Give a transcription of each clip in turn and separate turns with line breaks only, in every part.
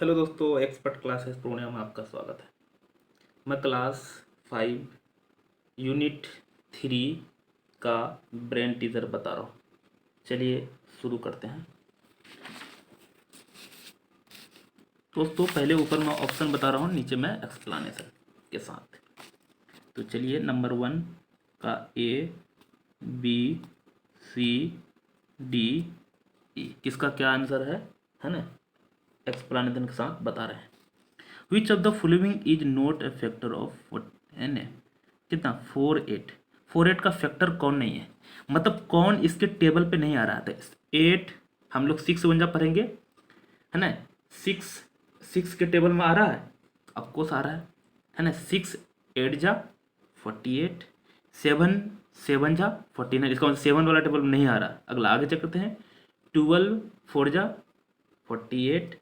Hello दोस्तों, expert classes programme में आपका स्वागत है। मैं क्लास 5 यूनिट 3 का ब्रेन टीजर बता रहा हूँ। चलिए शुरू करते हैं। दोस्तों पहले ऊपर मैं ऑप्शन बता रहा हूँ, नीचे मैं एक्सप्लेनेशन के साथ। तो चलिए नंबर 1 का ABCDE किसका क्या आंसर है ना, एक्सप्लेनेशन के साथ बता रहे हैं। Which of the following is not a factor of कितना 4 8 का फैक्टर कौन नहीं है, मतलब कौन इसके टेबल पे नहीं आ रहा था। 8 हम लोग 6 1 जा पढ़ेंगे है ना। 6 के टेबल में आ रहा है, ऑफकोर्स आ रहा है ना। 6 8 जा 48, 7 7 जा 49, इसका मतलब 7 वाला टेबल में नहीं आ रहा। अगला आगे चेक करते हैं। 12 4 जा 48,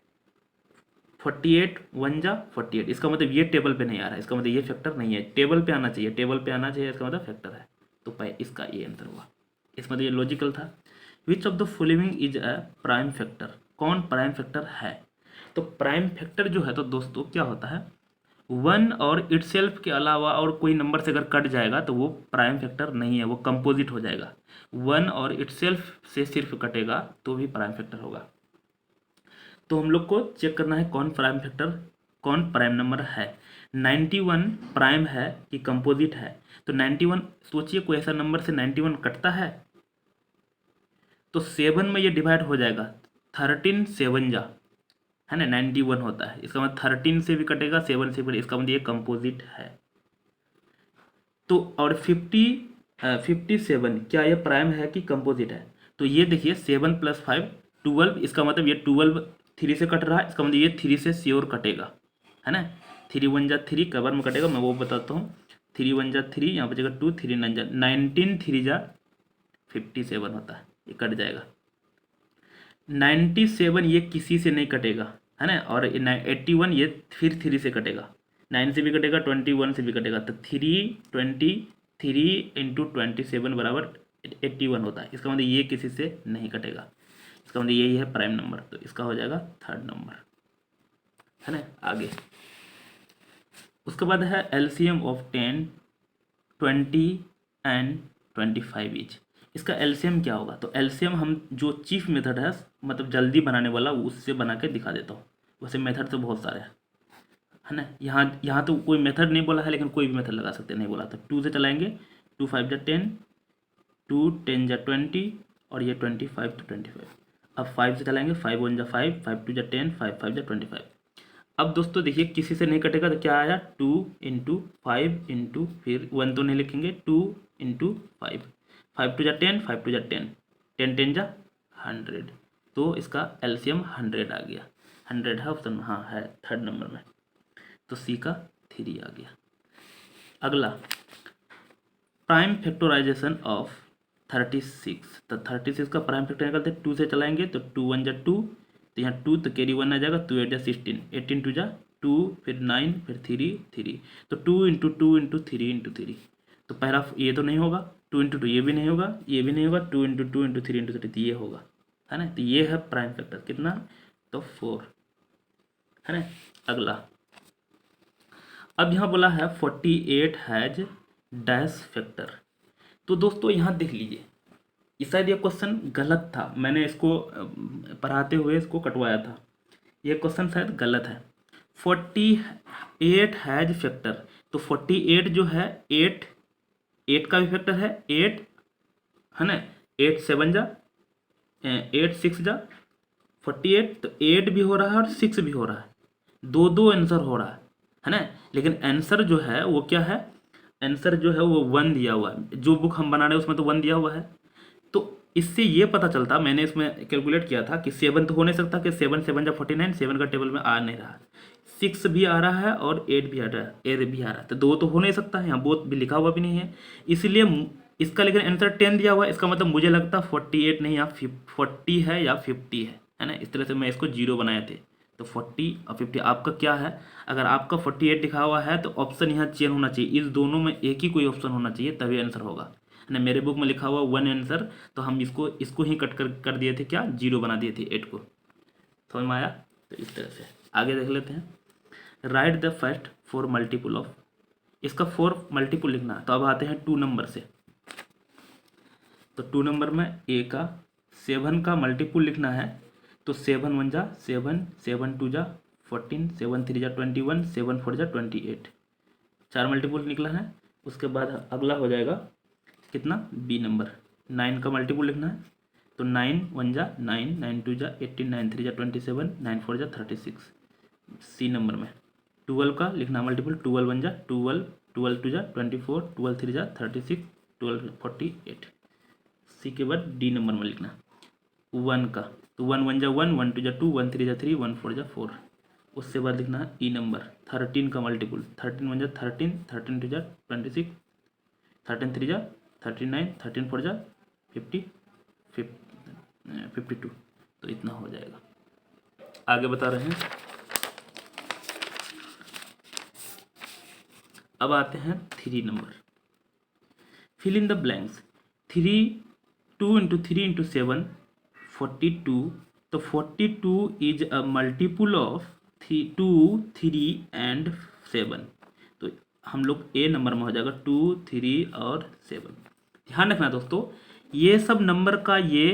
48 1 जा 48, इसका मतलब ये टेबल पे नहीं आ रहा है, इसका मतलब ये फैक्टर नहीं है। टेबल पे आना चाहिए, टेबल पे आना चाहिए, इसका मतलब फैक्टर है। तो इसका ये आंसर हुआ। इसमें तो ये लॉजिकल था। Which of the following is a prime factor, कौन प्राइम फैक्टर है। तो प्राइम फैक्टर जो है तो दोस्तों क्या होता है, 1 और इटसेल्फ के अलावा और कोई नंबर से अगर कट जाएगा तो वो प्राइम फैक्टर नहीं है, वो कंपोजिट हो जाएगा। 1 और इटसेल्फ से सिर्फ कटेगा तो भी प्राइम फैक्टर होगा। तो हम लोग को चेक करना है कौन प्राइम फैक्टर, कौन प्राइम नंबर है। 91 प्राइम है कि कंपोजिट है। तो 91, सोचिए कोई ऐसा नंबर से 91 कटता है तो 7 में ये डिवाइड हो जाएगा। 13 7 जा है ना, 91 होता है। इसका मतलब 13 से भी कटेगा, 7 से भी, इसका मतलब ये कंपोजिट है। तो और 57 क्या ये प्राइम है कि कंपोजिट है। तो ये देखिए 7 + 5 12, इसका मतलब ये 12 3 से कट रहा है, इसका मतलब ये 3 से श्योर कटेगा है ना। 3 1 जा 3 कबर में कटेगा, मैं वो बताता हूँ। 3 1 जा 3, यहाँ बचेगा 2, 3 9 जा 19, 3 जा 57 होता है, ये कट जाएगा। 97 ये किसी से नहीं कटेगा है ना। और 81 ये फिर 3 से कटेगा, 9 से भी कटेगा, 21 से भी कटेगा। तो 3 इंटू 27 बराबर 81 होता है, इसका मतलब ये किसी से नहीं कटेगा, इसका मतलब यही है प्राइम नंबर। तो इसका हो जाएगा 3rd नंबर है ना। आगे उसके बाद है एलसीएम ऑफ 10 20 एंड 25 इच। इसका एलसीएम क्या होगा। तो एलसीएम हम जो चीफ मेथड है, मतलब जल्दी बनाने वाला, उससे बना के दिखा देता हूँ। वैसे मेथड तो बहुत सारे हैं है ना। यहाँ तो कोई मेथड नहीं बोला है, लेकिन कोई भी मेथड लगा सकते हैं, नहीं बोला तो 2 से चलाएंगे। 2 5 जा 10, 2 10 जा 20, और ये 25 तो 25। अब 5 से चलाएंगे, 5 1 जा 5, 5 2 जा 10, 5 5 जा 25। अब दोस्तों देखिए किसी से नहीं कटेगा तो क्या आया, 2 इंटू 5 इंटू, फिर 1 तो नहीं लिखेंगे, 2 इंटू 5, 5 2 जा 10, 5 2 जा 10, 10 10 जा 100। तो इसका एलसीएम 100 आ गया। 100 है ऑप्शन, हाँ है 3rd नंबर में। तो सी का 3 आ गया। अगला प्राइम फैक्टराइजेशन ऑफ 36। तो 36 का प्राइम फैक्टर निकालते हैं। 2 से चलाएंगे तो 2 1 जा 2, तो यहाँ 2 तो कैरी 1 आ जाएगा। 2 8 जा 16, 18 2 जा 2, फिर 9, फिर 3 3। तो 2 इंटू 2 इंटू 3 इंटू 3। तो पहला ये तो नहीं होगा, 2 इंटू 2 ये भी नहीं होगा, ये भी नहीं होगा। 2 इंटू 2 इंटू 3 इंटू 3 तो ये होगा है ना। तो ये है प्राइम फैक्टर कितना, तो 4 है ना। अगला अब यहाँ बोला है 48 हैज डैश फैक्टर। तो दोस्तों यहाँ देख लीजिए, इस शायद ये क्वेश्चन गलत था, मैंने इसको पढ़ाते हुए इसको कटवाया था। ये क्वेश्चन शायद गलत है। 48 हैज फैक्टर, तो 48 जो है 8 का भी फैक्टर है 8 है ना। 8 7 जा 8 6 जा 48, तो 8 भी हो रहा है और 6 भी हो रहा है, दो आंसर हो रहा है ना। लेकिन आंसर जो है वो क्या है, आंसर जो है वो 1 दिया हुआ है। जो बुक हम बना रहे हैं उसमें तो 1 दिया हुआ है। तो इससे ये पता चलता, मैंने इसमें कैलकुलेट किया था कि 7 तो हो नहीं सकता, कि 7 7 जा 49, 7 का टेबल में आ नहीं रहा। 6 भी आ रहा है और 8 भी आ रहा है, 8 भी आ रहा है, तो 2 तो हो नहीं सकता, यहाँ बोथ भी लिखा हुआ भी नहीं है। इसलिए इसका लेकिन आंसर 10 दिया हुआ है, इसका मतलब मुझे लगता 48 नहीं, यहाँ 40 है या 50 है ना। इस तरह से मैं इसको 0 बनाए थे। तो 40 और 50 आपका क्या है। अगर आपका 48 लिखा हुआ है तो ऑप्शन यहाँ चेंज होना चाहिए, इस दोनों में एक ही कोई ऑप्शन होना चाहिए, तभी आंसर होगा है ना। मेरे बुक में लिखा हुआ 1 आंसर, तो हम इसको ही कट कर दिए थे, क्या 0 बना दिए थे 8 को। समझ में आया। तो इस तरह से आगे देख लेते हैं। Right the first 4 multiple of, इसका 4 मल्टीपल लिखना है। तो अब आते हैं 2 नंबर से। तो 2 नंबर में ए का 7 का मल्टीपल लिखना है। तो 7 1 जा 7, 7 2 जा 14, 7 3 जा 21, 7 4 जा 28, 4 मल्टीपल निकला है। उसके बाद अगला हो जाएगा कितना, बी नंबर। 9 का मल्टीपल लिखना है। तो 9 1 जा 9, 9 2 जा 18, 9 3 जा 27, 9 4 जा 36, सी नंबर में। 12 का लिखना मल्टीपल। 12 1 जा 12, 12 2 जा 24, 12 3 जा 36, 12 48, सी के बाद डी नंबर में लिखना 1 का। तो 1 1 जा 1, 1 2 जा 2, 1 3 जा 3, 1 4 जा 4। उसके बाद लिखना है ई नंबर। 13 का मल्टीपल। 13 1 जा 13, 13 2 जा 26, 13 3 जा 39, 13 4 जा 50, 52। तो इतना हो जाएगा। आगे बता रहे हैं। अब आते हैं 3 number. Fill in the blanks. 2 into 3 into 7 42। तो 42 is a multiple of 2, 3 and 7। तो हम लोग ए नंबर में हो जाएगा 2, 3 और 7। ध्यान रखना दोस्तों, ये सब नंबर का ये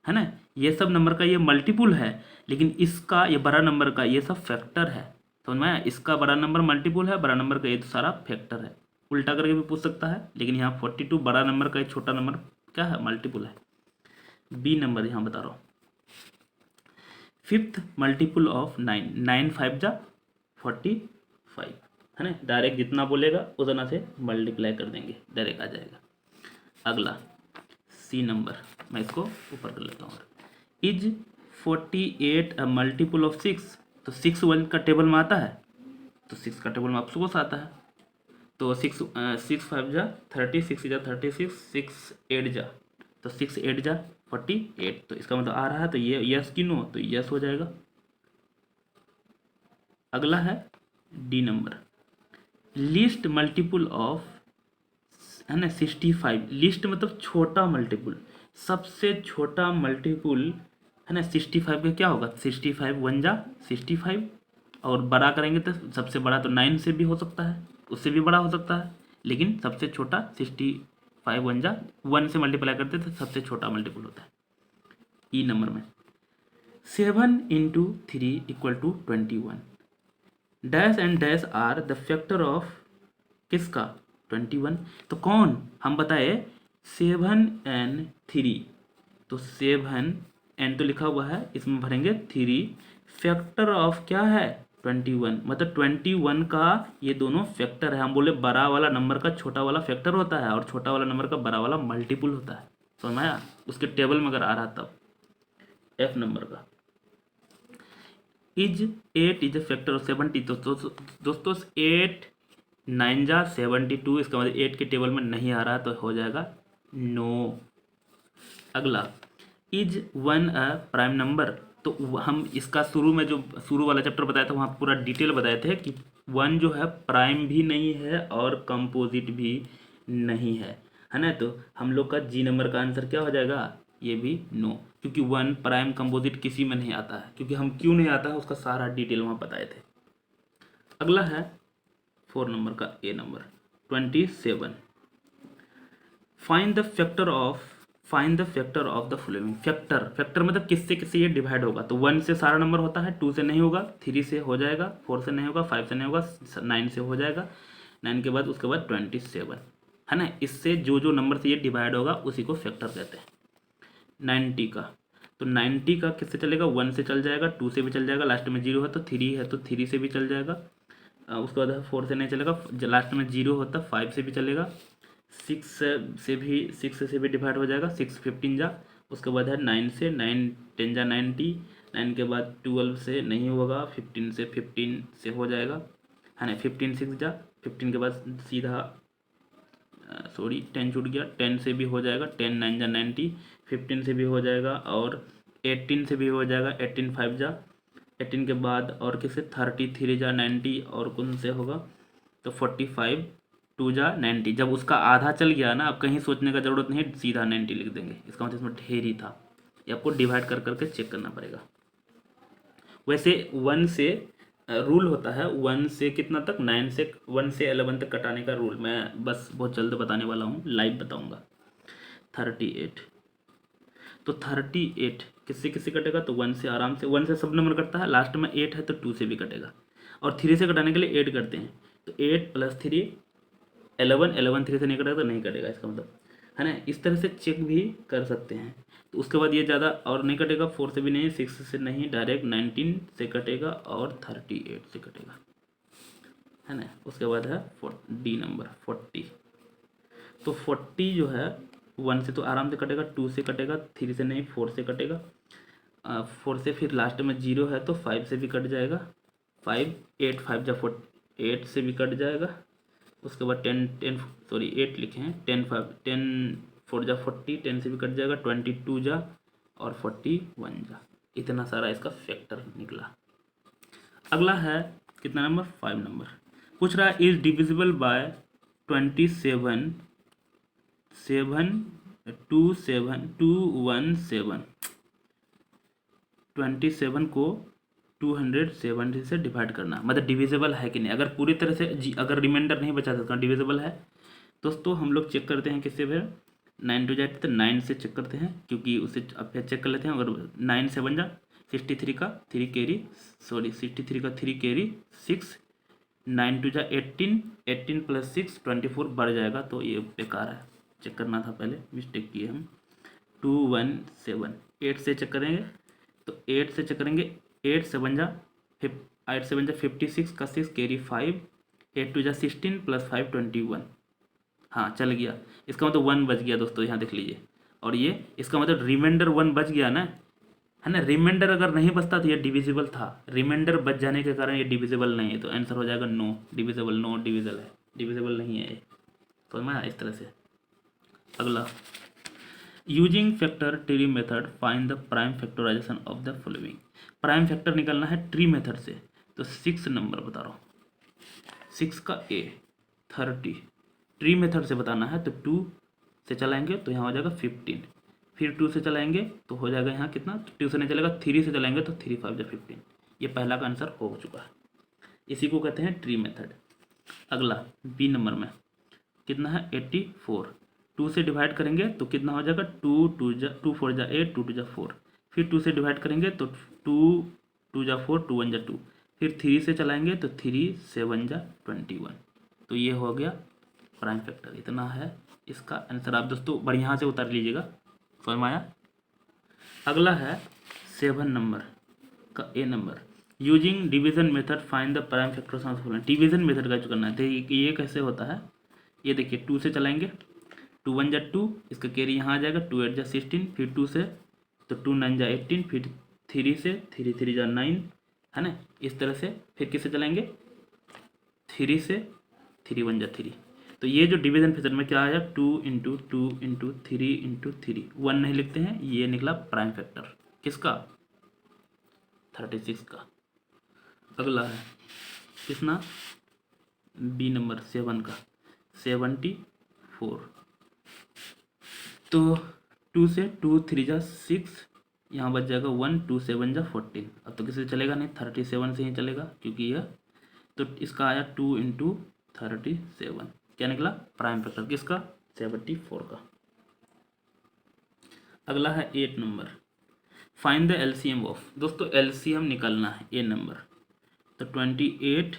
है ना, ये सब नंबर का ये मल्टीपल है, लेकिन इसका ये बड़ा नंबर का ये सब फैक्टर है। समझ में आया? इसका बड़ा नंबर मल्टीपल है, बड़ा नंबर का ये तो सारा फैक्टर है। उल्टा करके भी पूछ सकता है, लेकिन यहाँ 42 बड़ा नंबर का एक छोटा नंबर क्या है, मल्टीपल है। बी नंबर यहाँ बता रहा हूँ। 5th मल्टीपल ऑफ 9, 9 5 जा 45 है ना। डायरेक्ट जितना बोलेगा उतना से मल्टीप्लाई कर देंगे, डायरेक्ट आ जाएगा। अगला सी नंबर, मैं इसको ऊपर कर लेता हूँ। Is 48 a multiple of 6। तो 6 1 का टेबल में आता है, तो 6 का टेबल में आपको आता है। तो 6 5 जा 30, 6 जा 36, 6 8 जा, तो 6 8 जा 48। तो इसका मतलब आ रहा है, तो ये यस की नो, तो यस हो जाएगा। अगला है D number. List multiple of है ना 65। लिस्ट मतलब छोटा मल्टीपल, सबसे छोटा मल्टीपल है ना 65 का क्या होगा, 65 1 जा 65, और बड़ा करेंगे तो सबसे बड़ा तो 9 से भी हो सकता है, उससे भी बड़ा हो सकता है, लेकिन सबसे छोटा 65 1 जा 1 से मल्टीप्लाई करते तो सबसे छोटा मल्टीपल होता है। ई नंबर में 7 into 3 equal to 21। Dash and dash are the factor of किसका, 21। तो कौन हम बताए, 7 एंड 3। तो 7 एंड तो लिखा हुआ है, इसमें भरेंगे 3। फैक्टर ऑफ क्या है, 21। मतलब 21 का ये दोनों फैक्टर है। हम बोले बड़ा वाला नंबर का छोटा वाला फैक्टर होता है, और छोटा वाला नंबर का बड़ा वाला मल्टीपल होता है। समझ में आया? उसके टेबल में अगर आ रहा तब। एफ नंबर का is 8 is a factor of 70। तो दोस्तों 8 9 जा 72, इसका मतलब 8 के टेबल में नहीं आ रहा, तो हो जाएगा नो। अगला इज 1 अ प्राइम नंबर। तो हम इसका शुरू में जो शुरू वाला चैप्टर बताया था, वहाँ पूरा डिटेल बताए थे कि 1 जो है प्राइम भी नहीं है और कंपोजिट भी नहीं है ना। तो हम लोग का जी नंबर का आंसर क्या हो जाएगा, ये भी नो, क्योंकि 1 प्राइम कंपोजिट किसी में नहीं आता है। क्योंकि हम क्यों नहीं आता है उसका सारा डिटेल वहाँ बताए थे। अगला है 4 नंबर का A number 27। Find the factor of the following. Factor मतलब किससे किससे ये डिवाइड होगा। तो 1 से सारा नंबर होता है, 2 से नहीं होगा, 3 से हो जाएगा, 4 से नहीं होगा, 5 से नहीं होगा, 9 से हो जाएगा, 9 के बाद उसके बाद 27 है ना। इससे जो जो नंबर से ये डिवाइड होगा उसी को फैक्टर कहते हैं। 90 का, तो 90 का किससे चलेगा, 1 से चल जाएगा, 2 से भी चल जाएगा, लास्ट में 0 है तो 3 है तो 3 से भी चल जाएगा, उसके बाद 4 से नहीं चलेगा, लास्ट में 0 होता 5 से भी चलेगा, 6 से भी डिवाइड हो जाएगा, 6 15 जा, उसके बाद है 9 से, 9 10 जा 90, 9 के बाद 12 से नहीं होगा, 15 से हो जाएगा है ना, 15 6 जा, 15 के बाद सीधा 10 छूट गया, 10 से भी हो जाएगा, 10 9 जा 90, 15 से भी हो जाएगा, और 18 से भी हो जाएगा, 18 5 जा, 18 के बाद और किसे 33 जा 90, और कौन से होगा तो 45 2 जा 90। जब उसका आधा चल गया ना, अब कहीं सोचने का जरूरत नहीं, सीधा 90 लिख देंगे। इसका मतलब इसमें ढेर ही था, ये आपको डिवाइड कर करके चेक करना पड़ेगा। वैसे 1 से रूल होता है 1 से कितना तक, 9 से 1 से 11 तक कटाने का रूल। मैं बस बहुत जल्द बताने वाला हूँ, लाइव बताऊँगा। 38, तो 38 किससे किससे कटेगा, तो 1 से आराम से, 1 से सब नंबर कटता है, लास्ट में 8 है तो 2 से भी कटेगा। और 3 से कटाने के लिए 8 करते हैं, तो 8 + 3 11, 11 3 से नहीं कटेगा तो नहीं कटेगा, इसका मतलब है ना। इस तरह से चेक भी कर सकते हैं। तो उसके बाद ये ज़्यादा और नहीं कटेगा, 4 से भी नहीं, 6 से नहीं, डायरेक्ट 19 से कटेगा और 38 से कटेगा, है ना। उसके बाद है डी नंबर 40। तो 40 जो है 1 से तो आराम से कटेगा, 2 से कटेगा, 3 से नहीं, 4 से कटेगा, 4 से फिर लास्ट में 0 है तो 5 से भी कट जाएगा, 5 8 5 जा 8 से भी कट जाएगा। उसके बाद 10 सॉरी 8 लिखे हैं, 10 4 जा 40, 10 से भी कट जाएगा, 22 जा और 41 जा। इतना सारा इसका फैक्टर निकला। अगला है कितना नंबर, 5 नंबर। पूछ रहा है इज डिविजिबल बाय 27 27 को 270 से डिवाइड करना, मतलब डिविजिबल है कि नहीं। अगर पूरी तरह से अगर रिमाइंडर नहीं बचा सकता, डिविजिबल है दोस्तों, हम लोग चेक करते हैं किससे, फिर 9 टू जाए तो 9 से चेक करते हैं, क्योंकि उसे अब फिर चेक कर लेते हैं। अगर 9 7 जा 63 का 3 कैरी, सॉरी 63 का 3 कैरी 6, 9 टू जा 18, 18 + 6 24 बढ़ जाएगा, तो ये बेकार है, चेक करना था पहले, मिस्टेक किए हम। 217, 8 से चेक करेंगे, तो 8 से चेक करेंगे, 8 7 जा 56 का 6 कैरी 5, 8 टू जा 16 + 5 21। हाँ चल गया, इसका मतलब 1 बच गया दोस्तों, यहाँ देख लीजिए। और ये इसका मतलब रिमाइंडर 1 बच गया ना, है ना। रिमाइंडर अगर नहीं बचता तो ये डिविजिबल था, रिमाइंडर बच जाने के कारण ये डिविजिबल नहीं है, तो आंसर हो जाएगा नो डिविजिबल, नो डिविजिबल है, डिविजिबल नहीं है ये। तो मैं इस तरह से। अगला, using factor tree method find the prime factorization of the following. Prime factor निकालना है ट्री मेथड से, तो 6 नंबर बता रहा हूँ, 6 का A 30, ट्री मेथड से बताना है, तो 2 से चलाएंगे तो यहाँ हो जाएगा 15, फिर 2 से चलाएंगे तो हो जाएगा यहाँ कितना, 2 से नहीं चलेगा, 3 से चलाएंगे तो 3 5 जा 15। ये पहला का आंसर हो चुका है, इसी को कहते हैं ट्री मेथड। अगला बी नंबर में कितना है 84, 2 से डिवाइड करेंगे तो कितना हो जाएगा, 2 4 जा 8, 2 2 जा 4, फिर 2 से डिवाइड करेंगे तो 2 2 जा 4, 2 1 जा 2, फिर 3 से चलाएंगे तो 3 7 जा 21। तो ये हो गया प्राइम फैक्टर, इतना है इसका आंसर। आप दोस्तों बढ़िया से उतार लीजिएगा, समझ में आया। अगला है 7 नंबर का A number, using division method find the prime factors of following. Division method का जो करना है, देखिए ये कैसे होता है, ये देखिए 2 से चलाएंगे, 2 1 जा 2, इसका कैरी यहाँ आ जाएगा, 2 8 जा 16, फिर 2 से तो 2 9 जा 18, फिर 3 से 3 3 जा 9, है ना। इस तरह से फिर किससे चलाएंगे, 3 से 3 1 जा 3। तो ये जो डिवीजन फैक्टर में क्या आया, 2 × 2 × 3 × 3, 1 नहीं लिखते हैं, ये निकला प्राइम फैक्टर किसका, 36 का। अगला है कितना, बी नंबर 7 का 74, तो 2 से 2 3 जा 6, यहाँ बच जाएगा 1, 2 7 जा 14। अब तो किसी से चलेगा नहीं, 37 से ही चलेगा क्योंकि यह, तो इसका आया 2 × 37, क्या निकला प्राइम फैक्टर किसका, 74 का। अगला है 8 number, find the LCM of. दोस्तों एलसीएम निकालना है ए नंबर, तो 28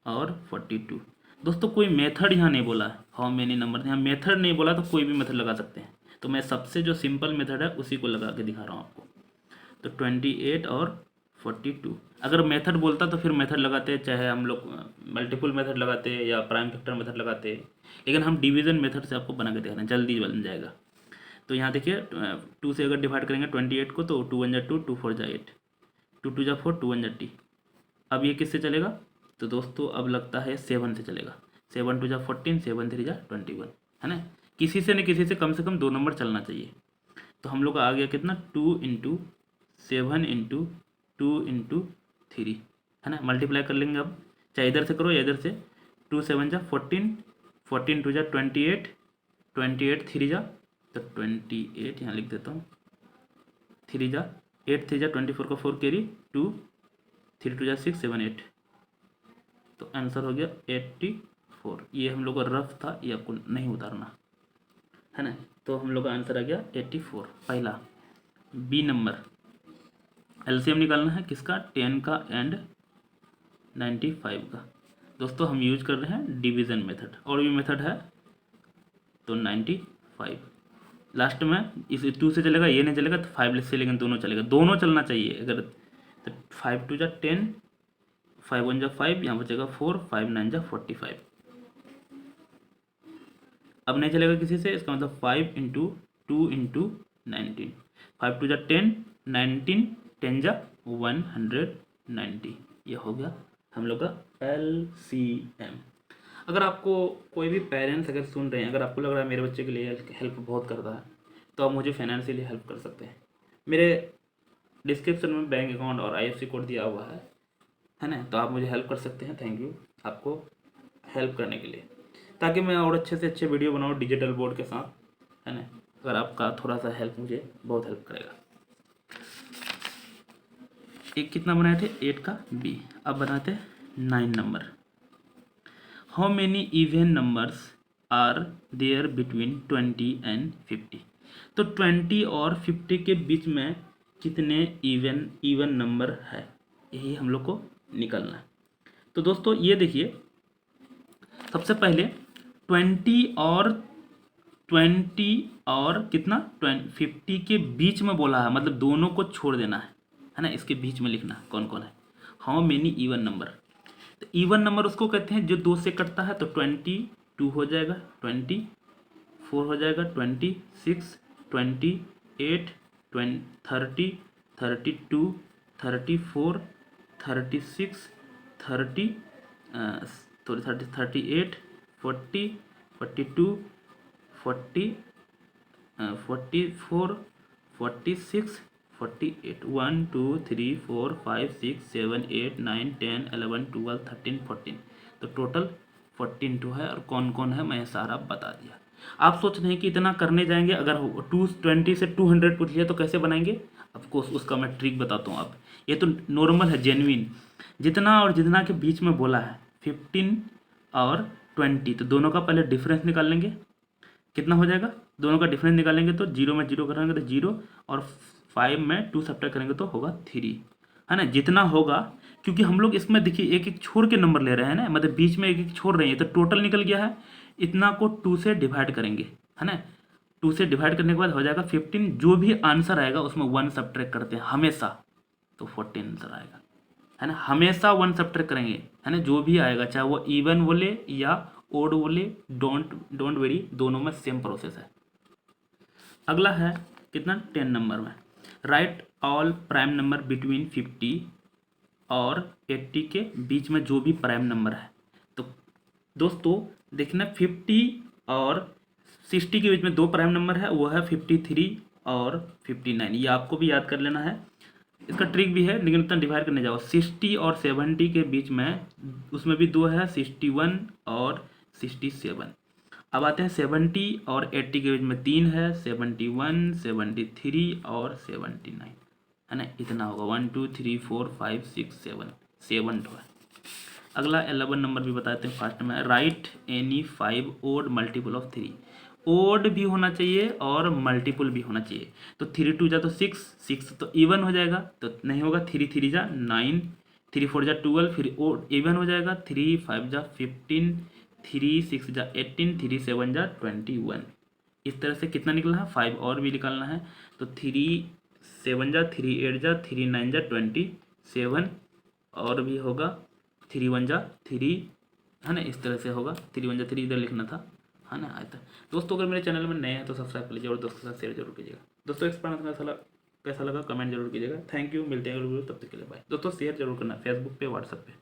और 42। दोस्तों कोई मेथड यहाँ नहीं बोला है, हाउ मेनी नंबर, यहाँ मेथड नहीं बोला, तो कोई भी मेथड लगा सकते हैं। तो मैं सबसे जो सिंपल मेथड है उसी को लगा के दिखा रहा हूँ आपको। तो 28 और 42, अगर मेथड बोलता तो फिर मेथड लगाते, चाहे हम लोग मल्टीपल मेथड लगाते या प्राइम फैक्टर मेथड लगाते, लेकिन हम डिवीजन मेथड से आपको बना के दिखा रहे हैं, जल्दी बन जाएगा। तो यहाँ देखिए 2 से अगर डिवाइड करेंगे 28 को, तो 2 1 जा 2, 2 4 जा 8, 2 2 जा 4, 2 1 जा 2। अब ये किससे चलेगा, तो दोस्तों अब लगता है 7 से चलेगा, 7 2 जा 14, 7 3 जा 21, है ना। किसी से न किसी से कम 2 नंबर चलना चाहिए। तो हम लोग का आ गया कितना, 2 × 7 × 2 × 3, है ना। मल्टीप्लाई कर लेंगे अब, चाहे इधर से करो या इधर से, 2 7 जा 14, 14 2 जा 28, 28 3 जा, तो 28 यहाँ लिख देता हूँ, 3 जा 8 3 जा 24 का 4 कैरी, 2 3 2 जा 6 7 8, आंसर हो गया 84। ये हम लोग का रफ था, ये आपको नहीं उतारना है ना। तो हम लोग का आंसर आ गया 84 पहला। बी नंबर, एलसीएम निकालना है किसका, 10 का एंड 95 का। दोस्तों हम यूज कर रहे हैं डिवीज़न मेथड, और भी मेथड है। तो 95 लास्ट में इस 2 से चलेगा, ये नहीं चलेगा तो 5 से, लेकिन दोनों चलेगा, दोनों चलना चाहिए। अगर तो 5 2 जा 10, 5 1 जा 5, यहाँ बचेगा 4, 5 9 जा 45। अब नहीं चलेगा किसी से, इसका मतलब 5 इंटू 2 इंटू 19, 5 2 जा 10, 19 10 जा 190। ये हो गया हम लोग का LCM। अगर आपको कोई भी पेरेंट्स अगर सुन रहे हैं, अगर आपको लग रहा है मेरे बच्चे के लिए हेल्प बहुत करता है, तो आप मुझे फाइनेंशियली हेल्प कर सकते हैं। मेरे डिस्क्रिप्शन में बैंक अकाउंट और IFSC कोड दिया हुआ है ना। तो आप मुझे हेल्प कर सकते हैं। थैंक यू आपको हेल्प करने के लिए, ताकि मैं और अच्छे से अच्छे वीडियो बनाऊँ डिजिटल बोर्ड के साथ, है ना। अगर आपका थोड़ा सा हेल्प मुझे बहुत हेल्प करेगा। एक कितना बनाए थे, 8 का B। अब बनाते 9 number. How many even numbers are there between 20 and 50। तो 20 और 50 के बीच में कितने इवन नंबर है, यही हम लोग को निकालना है। तो दोस्तों ये देखिए, सबसे पहले 20 और कितना 50 के बीच में बोला है, मतलब दोनों को छोड़ देना है ना। इसके बीच में लिखना कौन कौन है। हाउ मेनी इवन नंबर, तो इवन नंबर उसको कहते हैं जो 2 से कटता है। तो 22 हो जाएगा, 24 हो जाएगा, 26, 28, 30, 32, 34, 36, 30 सॉरी 38, 40, 42, 40, 44, 46, 48, 1 2 3 4 5 6 7 8 9 10 11 12 13 14। तो टोटल 42 है। और कौन कौन है मैं सारा बता दिया। आप सोच रहे हैं कि इतना करने जाएंगे, अगर 220 से 200 पूछ लिया तो कैसे बनाएंगे। आपको उसका मैं ट्रिक बताता हूँ। आप ये तो नॉर्मल है, जेन्युइन। जितना और जितना के बीच में बोला है 15 और 20, तो दोनों का पहले डिफरेंस निकाल लेंगे। कितना हो जाएगा, दोनों का डिफरेंस निकालेंगे तो 0 में 0 करेंगे तो 0, और 5 में 2 सब्ट्रैक्ट करेंगे तो होगा 3, है ना। जितना होगा, क्योंकि हम लोग इसमें देखिए एक एक छोड़ के नंबर ले रहे हैं ना, मतलब बीच में एक एक छोड़ रहे हैं, तो टोटल निकल गया है। इतना को 2 से डिवाइड करेंगे, है ना। 2 से डिवाइड करने के बाद हो जाएगा 15। जो भी आंसर आएगा उसमें 1 सब्ट्रैक्ट करते हैं हमेशा, तो 14 आंसर आएगा, है ना। हमेशा 1 सब्ट्रैक्ट करेंगे, है ना। जो भी आएगा, चाहे वो इवन बोले या ओड बोले, डोंट वेरी, दोनों में सेम प्रोसेस है। अगला है कितना, 10 नंबर में, right all prime number between 50 और 80 के बीच में जो भी प्राइम नंबर है। तो दोस्तों देखना, 50 और 60 के बीच में 2 प्राइम नंबर है, वो है 53 और 59। ये आपको भी याद कर लेना है। इसका ट्रिक भी है, लेकिन उतना डिवाइड करने जाओ। 60 और 70 के बीच में, उसमें भी 2 है, 61 और 67। अब आते हैं 70 और 80 के बीच में 3 है, 71, 73 और 79, है ना। इतना होगा 1 2 3 4 5 6 7, 7 है। अगला 11 नंबर भी बताते हैं फास्ट में, write any 5 odd multiple of 3। Odd भी होना चाहिए और मल्टीपल भी होना चाहिए। तो 3 2 जा तो 6, 6 तो इवन हो जाएगा, तो नहीं होगा। 3 3 जा 9, 3 4 जा 12, फिर ओड इवन हो जाएगा। 3 5 जा 15, 3 6 जा 18, 3 7 जा 21। इस तरह से कितना निकलना है, 5 और भी निकालना है। तो 3 7 जा 3 8 जा 3 9 जा 27, और भी होगा 3 1 जा 3, है ना। इस तरह से होगा 3 1 जा 3, इधर लिखना था, है ना। आया था। दोस्तों अगर मेरे चैनल में नए हैं तो सब्सक्राइब कर लीजिए और दोस्तों के साथ शेयर जरूर कीजिएगा। दोस्तों एक्सप्लेनेशन कैसा लगा कमेंट जरूर कीजिएगा। थैंक यू, मिलते हैं तब तक के लिए बाय। दोस्तों शेयर जरूर करना फेसबुक पे, व्हाट्सएप पे।